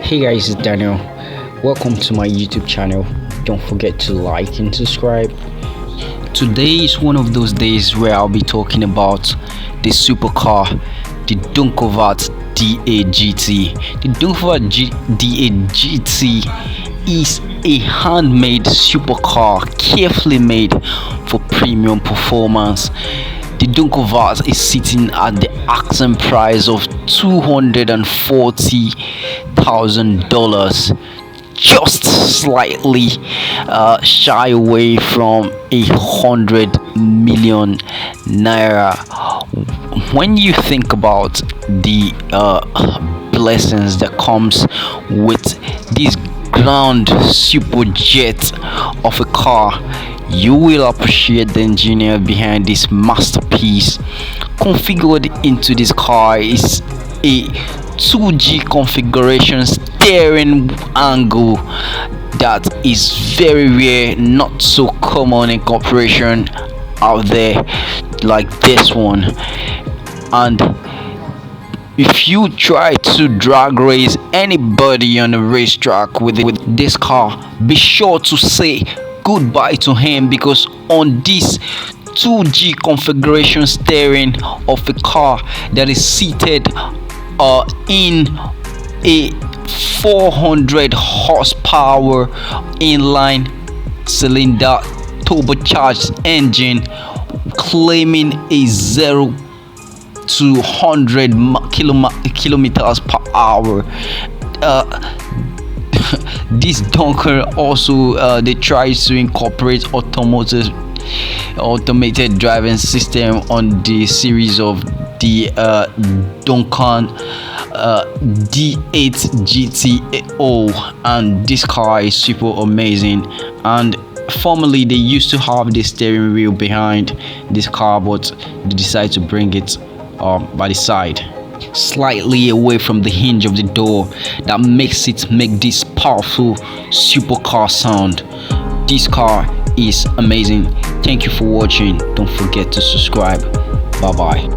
Hey guys, it's Daniel. Welcome to my YouTube channel. Don't forget to like and subscribe. Today is one of those days where I'll be talking about the supercar, the DONKERVOORT D8 GT. The DONKERVOORT D8 GT is a handmade supercar carefully made for premium performance. The DONKERVOORT is sitting at the asking price of $240,000, just slightly shy away from 100 million naira. When you think about the blessings that comes with this grand super jet of a car, you will appreciate the engineer behind this masterpiece. Configured into this car is a 2G configuration steering angle that is very rare, not so common in corporation out there like this one. And if you try to drag race anybody on the racetrack with this car, be sure to say goodbye to him, because on this 2G configuration steering of a car that is seated in a 400 horsepower inline cylinder turbocharged engine, claiming a 0 to 100 kilometers per hour. This Donker also they try to incorporate automated driving system on the series of the Dutchmen D8 GTO, and this car is super amazing. And formerly they used to have the steering wheel behind this car, but they decided to bring it by the side, slightly away from the hinge of the door, that makes it make this powerful supercar sound. This car is amazing. Thank you for watching. Don't forget to subscribe. Bye bye.